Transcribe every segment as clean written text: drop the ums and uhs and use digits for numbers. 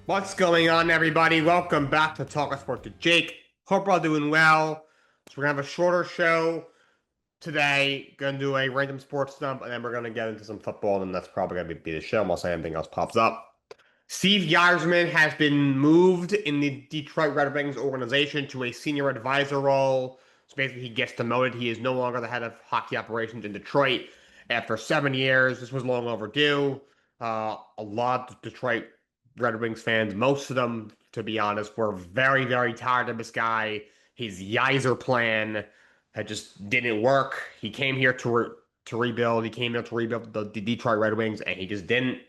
What's going on, everybody? Welcome back to Talkin Sports with Jake. Hope we're all doing well. So we're gonna have a shorter show today. Gonna do a random sports dump, and then we're gonna get into some football, and that's probably gonna be the show unless anything else pops up. Steve Yzerman has been moved in the Detroit Red Wings organization to a senior advisor role. So basically, he gets demoted. He is no longer the head of hockey operations in Detroit after 7 years. This was long overdue. A lot of Detroit Red Wings fans, most of them, to be honest, were very, very tired of this guy. His Yzer plan had just didn't work. He came here to rebuild. He came here to rebuild the Detroit Red Wings, and he just didn't.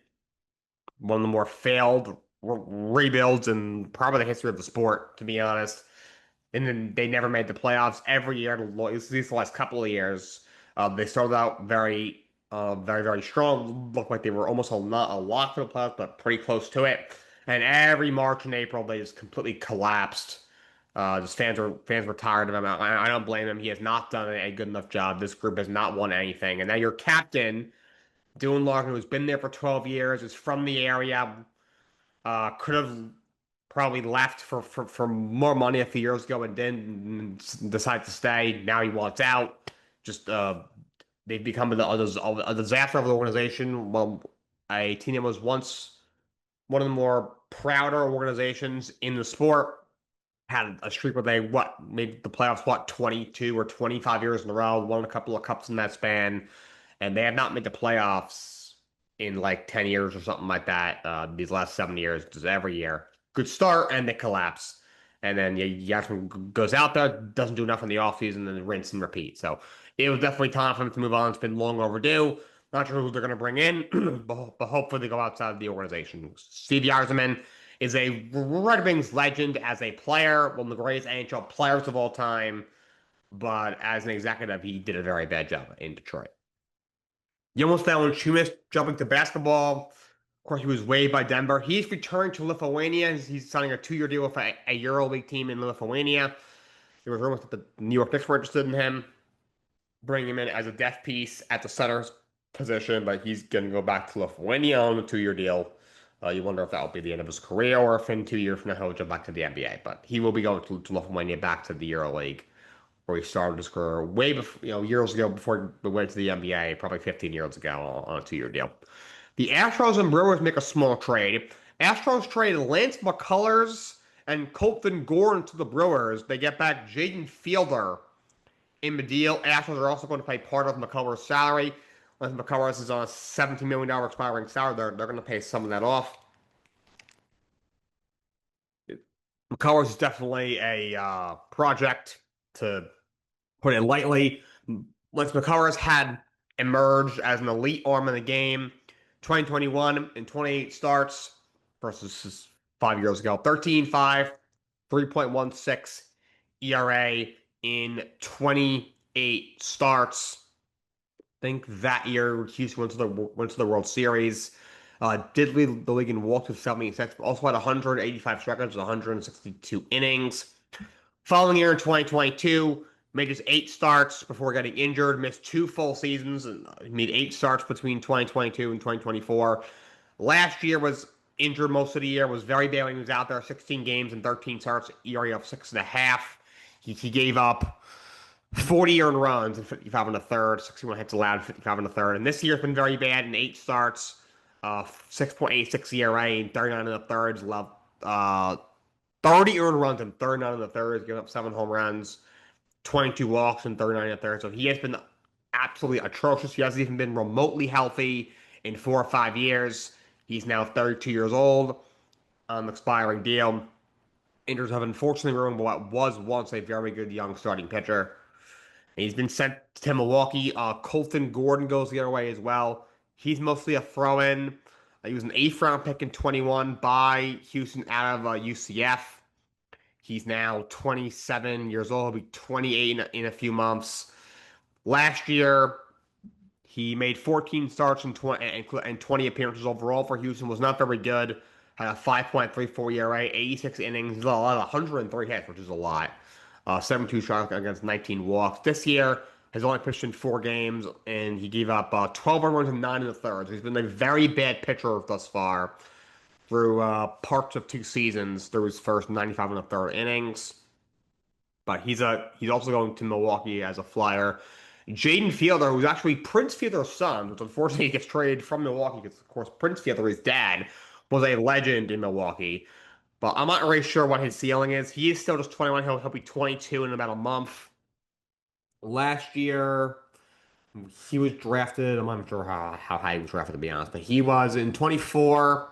One of the more failed rebuilds in probably the history of the sport, to be honest. And then they never made the playoffs every year, at least the last couple of years. They started out very strong. Looked like they were almost not a lock for the playoffs, but pretty close to it. And every March and April, they just completely collapsed. Just fans were tired of him. I don't blame him. He has not done a good enough job. This group has not won anything. And now your captain, Dylan Larkin, who's been there for 12 years, is from the area. Could have probably left for more money a few years ago and didn't decide to stay. Now he wants out. Just they've become a disaster of the organization. Well, a team that was once one of the more prouder organizations in the sport had a streak where they made the playoffs 22 or 25 years in a row, won a couple of cups in that span, and they have not made the playoffs in like 10 years or something like that. These last 7 years, just every year. Good start, and they collapse. And then Yasmin goes out there, doesn't do enough in the offseason, and then rinse and repeat. So it was definitely time for him to move on. It's been long overdue. Not sure who they're going to bring in, but hopefully they go outside of the organization. Steve Yzerman is a Red Wings legend as a player, one of the greatest NHL players of all time. But as an executive, he did a very bad job in Detroit. Youngstown Chumis jumping to basketball. Of course, he was waived by Denver. He's returning to Lithuania. He's signing a 2-year deal with a EuroLeague team in Lithuania. There was rumors that the New York Knicks were interested in him, bringing him in as a depth piece at the center position, but he's going to go back to Lithuania on a 2-year deal. You wonder if that will be the end of his career or if in 2 years from now he'll jump back to the NBA. But he will be going to Lithuania back to the EuroLeague where he started his career way before, years ago before he went to the NBA, probably 15 years ago on a 2-year deal. The Astros and Brewers make a small trade. Astros trade Lance McCullers and Colton Gordon to the Brewers. They get back Jaden Fielder in the deal. Astros are also going to pay part of McCullers' salary. Lance McCullers is on a $17 million expiring salary. They're going to pay some of that off. McCullers is definitely a project, to put it lightly. Lance McCullers had emerged as an elite arm in the game. 2021 and 28 starts versus 5 years ago. 13-5, 3.16 ERA in 28 starts. I think that year Houston went to the World Series. Did lead the league in walks with 76, but also had 185 strikeouts with 162 innings. Following year in 2022, made just 8 starts before getting injured, missed 2 full seasons, and made 8 starts between 2022 and 2024. Last year was injured most of the year, was very bad when he was out there, 16 games and 13 starts, ERA of 6.5. He gave up 40 earned runs and 55 in the third, 61 hits allowed, 55 in the third. And this year's been very bad in 8 starts, 6.86 ERA and 39 in the thirds, allowed 30 earned runs and 39 in the thirds, giving up 7 home runs, 22 walks and 39 in the third. So he has been absolutely atrocious. He hasn't even been remotely healthy in 4 or 5 years. He's now 32 years old on an expiring deal. Injuries have unfortunately ruined what was once a very good young starting pitcher. He's been sent to Milwaukee. Colton Gordon goes the other way as well. He's mostly a throw-in. He was an 8th round pick in 21 by Houston out of UCF. He's now 27 years old. He'll be 28 in a few months. Last year, he made 14 starts and 20 appearances overall for Houston. Was not very good. Had a 5.34 ERA, 86 innings, a lot, 103 hits, which is a lot. 72 strikeouts against 19 walks. This year, has only pitched in 4 games, and he gave up 12 runs and 9 in the third. So he's been a very bad pitcher thus far. through parts of 2 seasons through his first 95 and a third innings. But he's also going to Milwaukee as a flyer. Jaden Fielder, who's actually Prince Fielder's son, which unfortunately gets traded from Milwaukee because, of course, Prince Fielder, his dad, was a legend in Milwaukee. But I'm not really sure what his ceiling is. He is still just 21. He'll be 22 in about a month. Last year, he was drafted. I'm not sure how high he was drafted, to be honest, but he was in 24.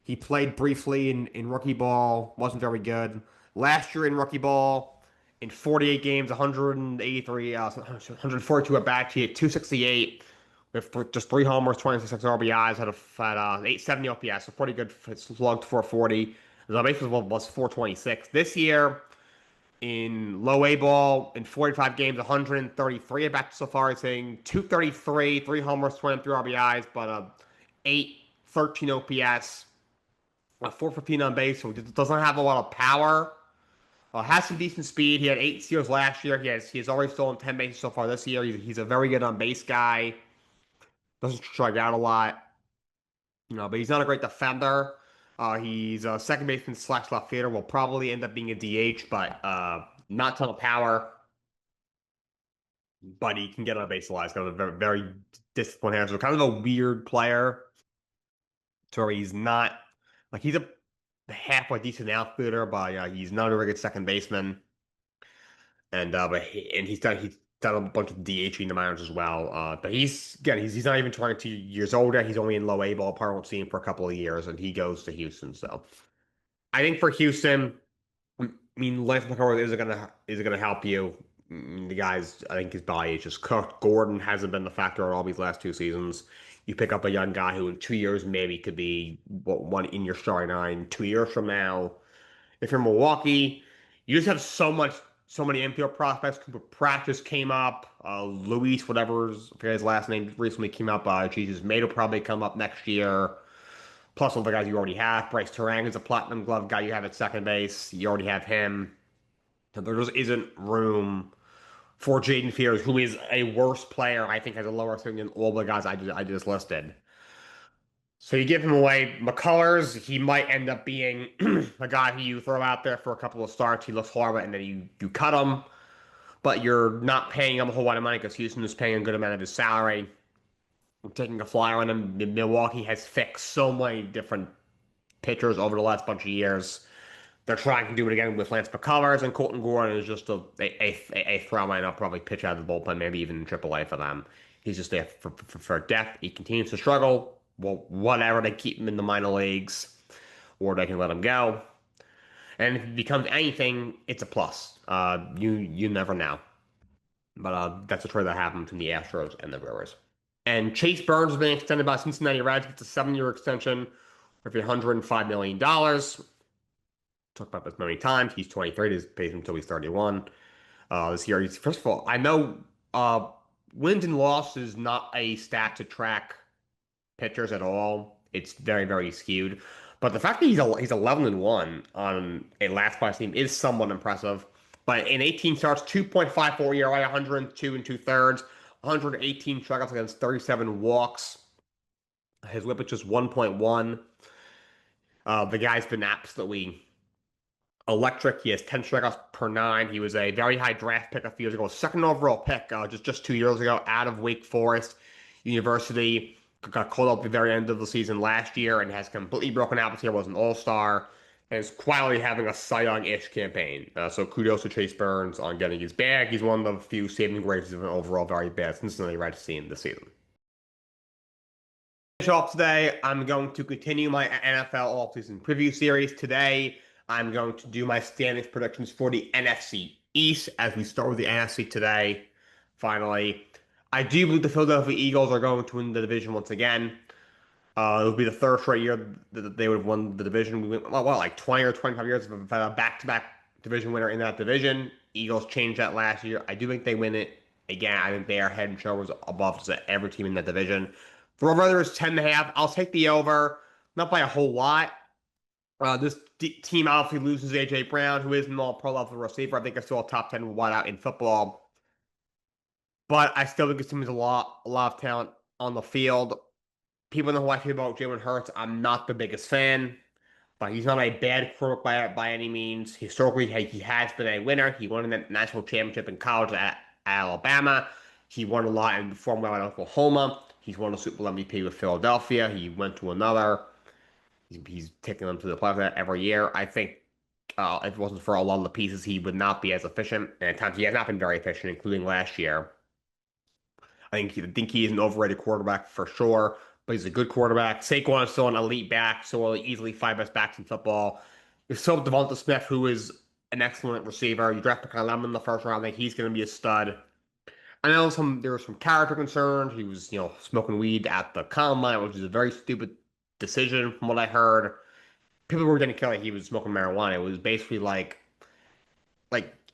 He played briefly in rookie ball, wasn't very good. Last year in rookie ball, in 48 games, 183, 142 at bats, he hit 268 with just 3 homers, 26 RBIs, had 870 OPS, so pretty good. Slugged 440. The base was 426. This year, in low A ball, in 45 games, 133 at bats so far. He's hitting 233, 3 homers, 23 RBIs, but 813 OPS. 415 on base, so doesn't have a lot of power. Has some decent speed. He had 8 steals last year. He has already stolen 10 bases so far this year. He's a very good on base guy. Doesn't strike out a lot, but he's not a great defender. He's a second baseman slash left fielder. Will probably end up being a DH, but not a ton of power. But he can get on base a lot. He's got a very, very disciplined hand. So kind of a weird player. To where he's not like he's a halfway decent outfielder, but he's not a very good second baseman. And he's done a bunch of DH in the minors as well. But he's not even 22 years old yet. He's only in low A ball. Probably won't see him for a couple of years, and he goes to Houston. So I think for Houston, I mean, Lance McCullers isn't gonna help you. The guys, I think his body is just cooked. Gordon hasn't been the factor at all these last 2 seasons. You pick up a young guy who in 2 years maybe could be one in your starting nine 2 years from now. If you're Milwaukee, you just have so many infield prospects. Cooper Pratt just came up. Luis, I forget his last name, recently came up. Jesus May will probably come up next year. Plus all the guys you already have. Bryce Terang is a platinum glove guy you have at second base. You already have him. So there just isn't room for Jaden Fields, who is a worse player, I think has a lower ceiling than all the guys I just listed. So you give him away. McCullers, he might end up being a guy who you throw out there for a couple of starts. He looks horrible, and then you cut him, but you're not paying him a whole lot of money because Houston is paying a good amount of his salary. I'm taking a flyer on him. Milwaukee has fixed so many different pitchers over the last bunch of years. They're trying to do it again with Lance McCullers, and Colton Gordon is just a throw line. I'll probably pitch out of the bullpen, maybe even in AAA for them. He's just there for depth. He continues to struggle. Well, whatever. They keep him in the minor leagues, or they can let him go. And if it becomes anything, it's a plus. You never know. But that's a trade that happened between the Astros and the Brewers. And Chase Burns has been extended by Cincinnati Reds. It's a 7-year extension for $105 million. Talked about this many times. He's 23. He's paid until he's 31. This year, first of all, I know wins and losses is not a stat to track pitchers at all. It's very, very skewed. But the fact that he's 11-1 on a last place team is somewhat impressive. But in 18 starts, 2.54 ERA, 102 and two-thirds, 118 strikeouts against 37 walks. His whip is just 1.1. The guy's been absolutely electric. He has 10 strikeouts per nine. He was a very high draft pick a few years ago, second overall pick just 2 years ago out of Wake Forest University. Got called up at the very end of the season last year and has completely broken out this year, was an all-star, and is quietly having a Cy Young-ish campaign. So kudos to Chase Burns on getting his bag. He's one of the few saving graces of an overall very bad Cincinnati Reds team this season. Finish off today, I'm going to continue my NFL offseason preview series. Today, I'm going to do my standings predictions for the NFC East as we start with the NFC today. Finally, I do believe the Philadelphia Eagles are going to win the division once again. It would be the third straight year that they would have won the division. We went, like 20 or 25 years of a back-to-back division winner in that division. Eagles changed that last year. I do think they win it again. I think they are head and shoulders above every team in that division. The over is 10.5. I'll take the over, not by a whole lot. This team obviously loses A.J. Brown, who is an all-pro level receiver. I think it's still a top 10 wideout in football. But I still think this team has a lot of talent on the field. People know how I feel about Jalen Hurts. I'm not the biggest fan, but he's not a bad quarterback by any means. Historically, he has been a winner. He won the national championship in college at Alabama. He won a lot and performed well at Oklahoma. He's won a Super Bowl MVP with Philadelphia. He went to another. He's taking them to the playoffs every year. I think if it wasn't for a lot of the pieces, he would not be as efficient. And at times, he has not been very efficient, including last year. I think he is an overrated quarterback for sure, but he's a good quarterback. Saquon is still an elite back, so easily five best backs in football. You're still Devonta Smith, who is an excellent receiver. You draft Lemon in the first round. I think he's going to be a stud. I know there were some character concerns. He was, smoking weed at the combine, which is a very stupid decision from what I heard. People were getting killed like he was smoking marijuana. It was basically like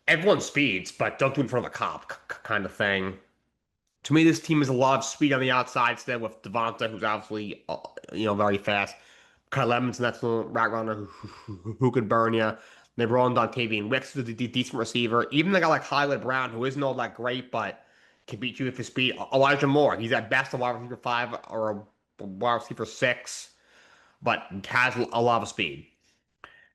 everyone speeds, but don't do it in front of a cop kind of thing. To me, this team is a lot of speed on the outside still with Devonta, who's obviously very fast. Kyle Lemon's an excellent route runner who could burn you. They brought in Dontavian Wicks, who's a decent receiver. Even a guy like Hollywood Brown, who isn't all that great, but can beat you with his speed. Elijah Moore, he's at best a wide receiver five or a wide receiver six, but has a lot of speed.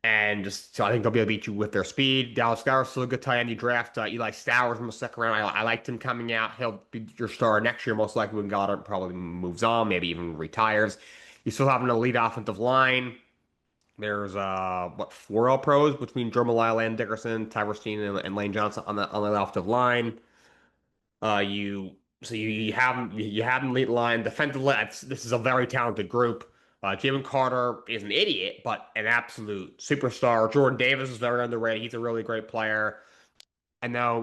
And just so I think they'll be able to beat you with their speed. Dallas Goedert's still a good tight end. You draft Eli Stowers from the second round. I liked him coming out. He'll be your star next year, most likely when Goddard probably moves on, maybe even retires. You still have an elite offensive line. There's four All Pros between Jeremiah Land Dickerson, Tyler Steen, and Lane Johnson on the offensive line. You so you have an elite line defensively. This is a very talented group. Jalen Carter is an idiot, but an absolute superstar. Jordan Davis is very underrated. He's a really great player. I know,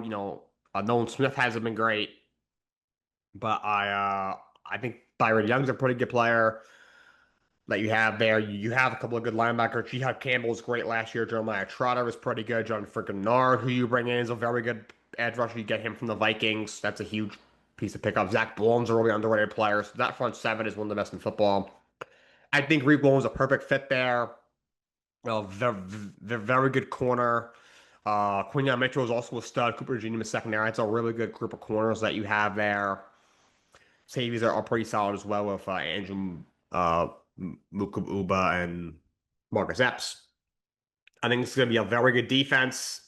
Nolan Smith hasn't been great, but I think Byron Young's a pretty good player that you have there. You have a couple of good linebackers. Jihad Campbell was great last year. Jeremiah Trotter was pretty good. John freaking Nard, who you bring in, is a very good edge rusher. You get him from the Vikings. That's a huge piece of pickup. Zach Bowlen's a really underrated player. So that front seven is one of the best in football. I think Reek Williams is a perfect fit there. They're very good corner. Quinyon Mitchell is also a stud. Cooper Jr. is secondary. It's a really good group of corners that you have there. Safeties are pretty solid as well with Andrew Mukuba and Marcus Epps. I think it's going to be a very good defense.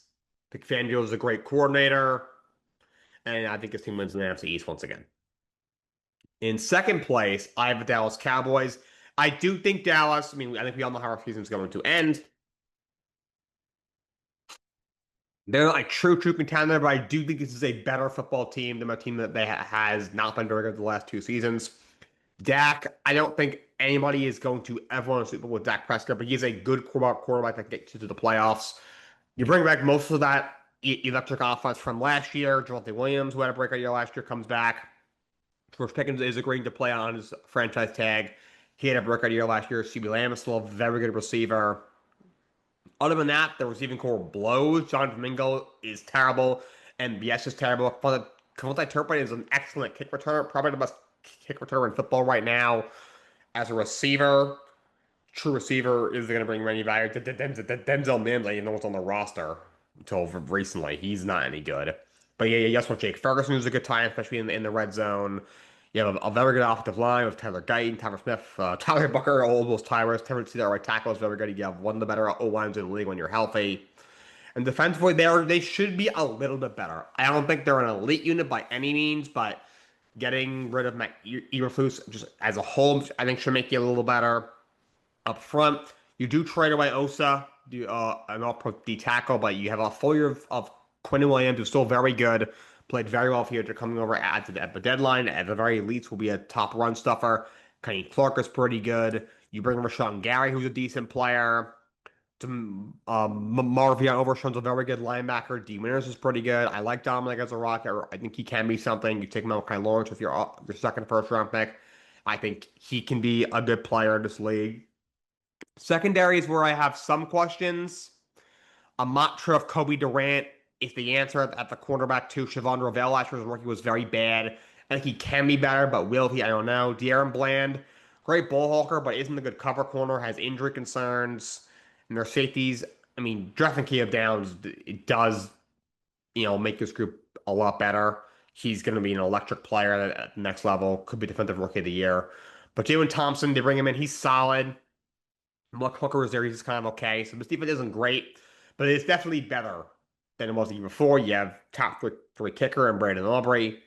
I think Fangio is a great coordinator, and I think his team wins in the NFC East once again. In second place, I have the Dallas Cowboys. I do think Dallas, I think we all know how our season is going to end. They're not a true contender, but I do think this is a better football team than a team that has not been very good the last two seasons. Dak, I don't think anybody is going to ever want to Super Bowl with Dak Prescott, but he's a good quarterback that gets you to the playoffs. You bring back most of that electric offense from last year. Javonte Williams, who had a breakout year last year, comes back. George Pickens is agreeing to play on his franchise tag. He had a breakout year last year. CeeDee Lamb is still a very good receiver. Other than that, the receiving core blows. John Domingo is terrible. And MBS is terrible. Cavante Turpin is an excellent kick returner. Probably the best kick returner in football right now. As a receiver, true receiver is going to bring any value. Denzel Mims, you know what's on the roster until recently. He's not any good. But yeah, yes, what Jake Ferguson is a good time, especially in the red zone. You have a very good offensive line with Tyler Guyton, Tyler Smith, Tyler Bucker, all those Tyrus. Terrence Steele, right tackle is very good. You have one of the better O-lines in the league when you're healthy. And defensively, they should be a little bit better. I don't think they're an elite unit by any means, but getting rid of Matt Eberflus just as a whole, I think should make you a little better. Up front, you do trade away Osa, an all-pro D tackle, but you have a full year of Quentin Williams, who's still very good. Played very well for you. They're coming over at the deadline. At the very least, will be a top run stuffer. Kenny Clark is pretty good. You bring Rashawn Gary, who's a decent player. Marvion Overshown's a very good linebacker. D. Winters is pretty good. I like Dominic as a rocker. I think he can be something. You take Malachi Lawrence with your second first round pick. I think he can be a good player in this league. Secondary is where I have some questions. I'm not sure if Kobe Durant is the answer at the quarterback too. Siobhan Ravel last year's rookie was very bad. I think he can be better, but will he? I don't know. De'Aaron Bland, great ball hawker, but isn't a good cover corner, has injury concerns. And their safeties, drafting Caleb Downs, it does, make this group a lot better. He's going to be an electric player at the next level. Could be defensive rookie of the year. But Jalen Thompson, they bring him in. He's solid. Mark Hooker is there. He's just kind of okay. So this defense isn't great, but it's definitely better than it was the year before. You have top three kicker and Brandon Aubrey.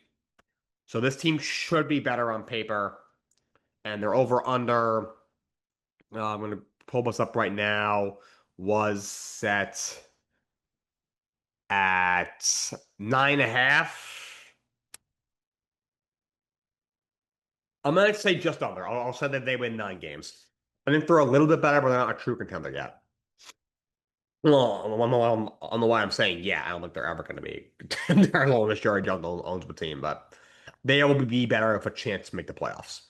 So this team should be better on paper. And they're over under. I'm going to pull this up right now. Was set at 9.5. I'm going to say just under. I'll say that they win 9 games. I think they're a little bit better, but they're not a true contender yet. Well, on the why I'm saying, yeah, I don't think they're ever going to be a contender as long as Jerry Jones owns the team, but they will be better if a chance to make the playoffs.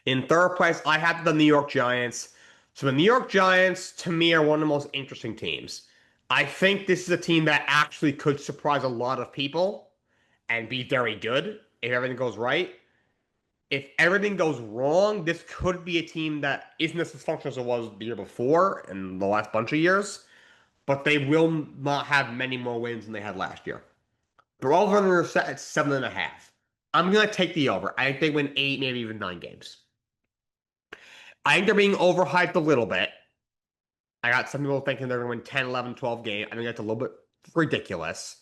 In third place, I have the New York Giants. So the New York Giants, to me, are one of the most interesting teams. I think this is a team that actually could surprise a lot of people and be very good if everything goes right. If everything goes wrong, this could be a team that isn't as dysfunctional as it was the year before and the last bunch of years, but they will not have many more wins than they had last year. They're all over set at 7.5. I'm gonna take the over. I think they win 8, maybe even 9 games. I think they're being overhyped a little bit. I got some people thinking they're going to win 10, 11, 12 games. I think that's a little bit ridiculous.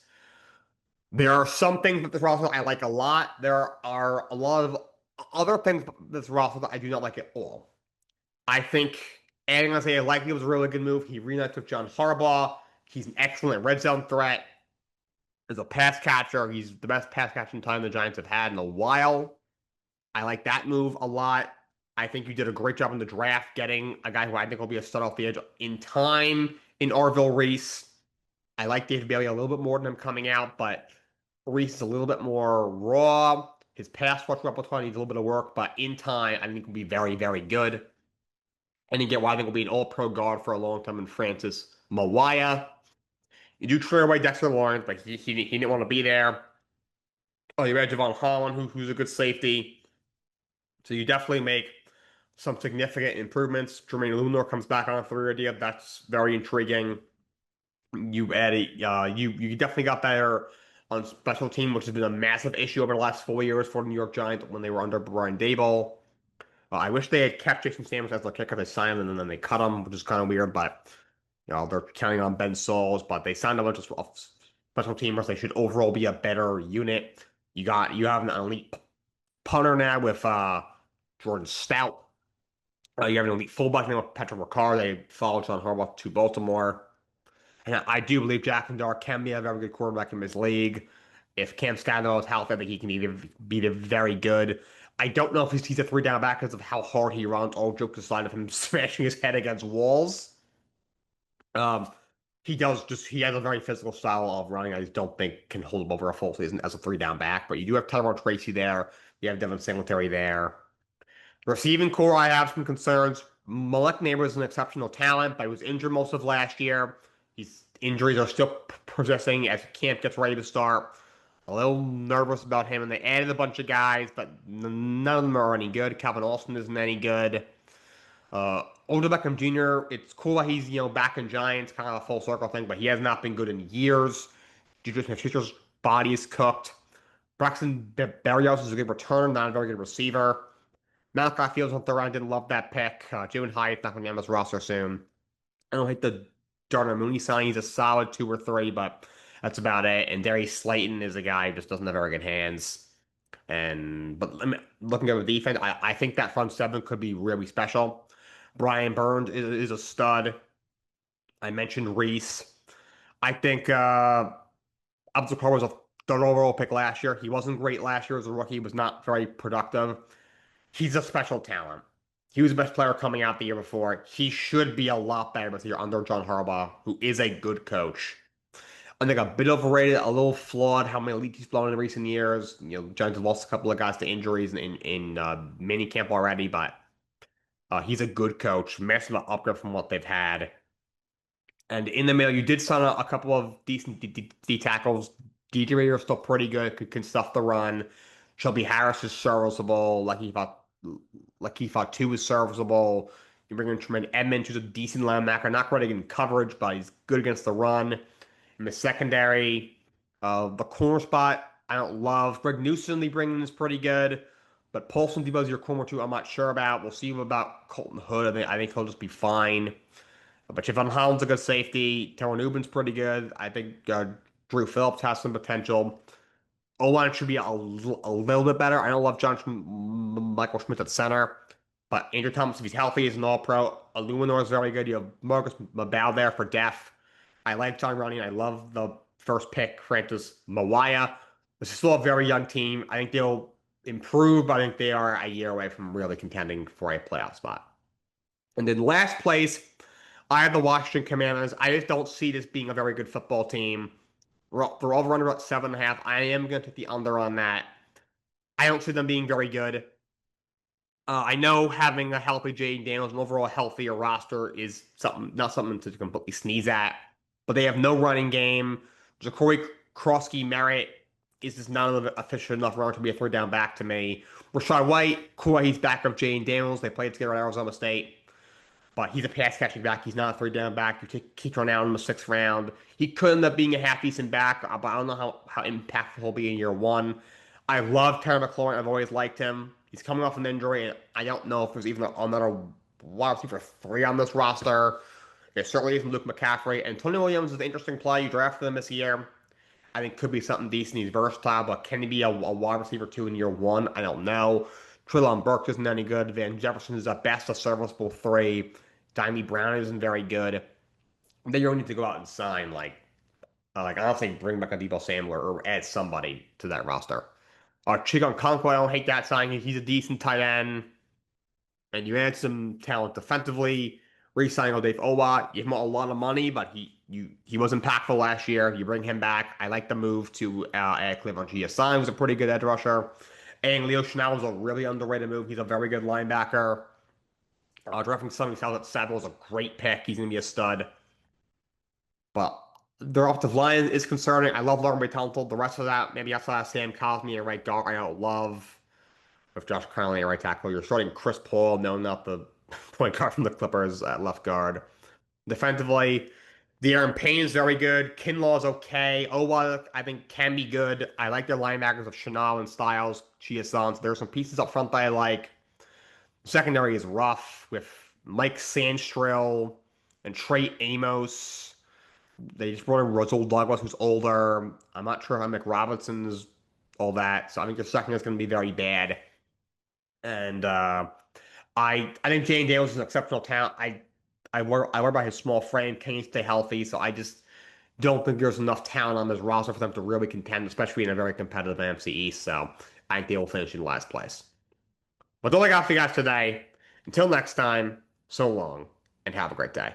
There are some things with this roster I like a lot. There are a lot of other things with this roster that I do not like at all. I think adding Isaiah Likely was a really good move. He reunited with John Harbaugh. He's an excellent red zone threat. As a pass catcher, he's the best pass catching time the Giants have had in a while. I like that move a lot. I think you did a great job in the draft getting a guy who I think will be a stud off the edge in time in Orville Reese. I like David Bailey a little bit more than him coming out, but Reese is a little bit more raw. His pass rush repertoire needs a little bit of work, but in time, I think will be very, very good. And you get why I think will be an all-pro guard for a long time in Francis Mawaya. You do trade away Dexter Lawrence, but he didn't want to be there. Oh, you had Javon Holland, who's a good safety. So you definitely make some significant improvements. Jermaine Lunar comes back on a 3-year deal. That's very intriguing. You added, you definitely got better on special team, which has been a massive issue over the last 4 years for the New York Giants when they were under Brian Daboll. I wish they had kept Jason Sanders as the kicker. They signed him and then they cut him, which is kind of weird. But they're counting on Ben Sauls, but they signed a bunch of special teamers. They should overall be a better unit. You have an elite punter now with Jordan Stout. You have an elite fullback now with Patrick Ricard. They followed John Harbaugh to Baltimore. And I do believe Jack and Dar can be a very good quarterback in this league. If Cam Scandal is healthy, I think he can be very good. I don't know if he's a 3 down back because of how hard he runs. All jokes aside of him smashing his head against walls. Um, he has a very physical style of running. I just don't think can hold him over a full season as a 3 down back. But you do have Tyrone Tracy there. You have Devin Singletary there. Receiving core, I have some concerns. Malek Neighbor is an exceptional talent, but he was injured most of last year. His injuries are still persisting as camp gets ready to start. A little nervous about him, and they added a bunch of guys, but none of them are any good. Calvin Austin isn't any good. Odell Beckham Jr., it's cool that he's back in Giants, kind of a full circle thing, but he has not been good in years. Juju Smith-Schuster's body is cooked. Braxton Berrios is a good return, not a very good receiver. Malachi Fields on third round, didn't love that pick. Jalen Hyatt's not going to be on this roster soon. I don't hate the Darnell Mooney sign. He's a solid 2 or 3, but that's about it. And Darius Slayton is a guy who just doesn't have very good hands. But looking at the defense, I think that front seven could be really special. Brian Burns is a stud. I mentioned Reese. I think Abdul was a third overall pick last year. He wasn't great last year as a rookie. He was not very productive. He's a special talent. He was the best player coming out the year before. He should be a lot better this year under John Harbaugh, who is a good coach. I think a bit overrated, a little flawed how many leads he's blown in recent years. Giants have lost a couple of guys to injuries in mini camp already, but he's a good coach. Massive upgrade from what they've had. And in the middle, you did sign a couple of decent D tackles. DJ Reader is still pretty good, can stuff the run. Shelby Harris is serviceable. Like he thought 2 is serviceable. You bring in Tremaine Edmonds, who's a decent linebacker, not great in coverage, but he's good against the run. In the secondary, the corner spot, I don't love. Greg Newsome they bring in is pretty good. But Paulson Debo's your corner two. I'm not sure about. We'll see about Colton Hood. I think he'll just be fine. But Javon Holland's a good safety. Terrell Newman's pretty good. I think Drew Phillips has some potential. O-line should be a little bit better. I don't love Michael Schmidt at center, but Andrew Thomas, if he's healthy, is an all-pro. Illuminor is very good. You have Marcus Mabau there for depth. I like John Running. I love the first pick, Francis Mawaya. This is still a very young team. I think they'll improve, but I think they are a year away from really contending for a playoff spot. And then last place, I have the Washington Commanders. I just don't see this being a very good football team. They're over under about 7.5. I am going to take the under on that. I don't see them being very good. I know having a healthy Jaden Daniels and overall healthier roster is not something to completely sneeze at, but they have no running game. Ja'Cory Krosky Merritt is just not an efficient enough runner to be a third down back to me. Rashad White, cool, he's back of Jaden Daniels. They played together at Arizona State. But he's a pass catching back. He's not a third down back. You take Keaton out in the sixth round. He could end up being a half decent back, but I don't know how impactful he'll be in year one. I love Terry McLaurin. I've always liked him. He's coming off an injury, and I don't know if there's even another wide receiver three on this roster. There certainly isn't Luke McCaffrey. And Tony Williams is an interesting play. You drafted him this year. I think could be something decent. He's versatile, but can he be a wide receiver two in year one? I don't know. Treylon Burks isn't any good. Van Jefferson is at best a serviceable three. Dimey Brown isn't very good. Then you need to go out and sign like I don't think bring back a Debo Samuel or add somebody to that roster. Chigon Conquo, I don't hate that signing. He's a decent tight end, and you add some talent defensively. Re-signing Dave Owat, give him a lot of money, but he was impactful last year. You bring him back. I like the move to add Cleveland GSI, who's a pretty good edge rusher. And Leo Chanel is a really underrated move. He's a very good linebacker. Drafting Sonny Styles at 7 was a great pick. He's going to be a stud. But their offensive line is concerning. I love Lauren Tuntel. The rest of that, maybe outside of Sam Cosmi and right guard, I don't love. With Josh Conley at right tackle, you're starting Chris Paul, no, not the point guard from the Clippers at left guard. Defensively, the Aaron Payne is very good. Kinlaw is okay. Owa, I think, can be good. I like their linebackers of Chanel and Styles, Chiasson. There are some pieces up front that I like. Secondary is rough with Mike Sandstrill and Trey Amos. They just brought in Russell Douglas, who's older. I'm not sure how Mick Robinson's all that. So I think the secondary is going to be very bad. And I think Jane Daniels is an exceptional talent. I worry about his small frame. Can he stay healthy? So I just don't think there's enough talent on this roster for them to really contend, especially in a very competitive NFC East. So I think they will finish in last place. But that's all I got for you guys today. Until next time, so long and have a great day.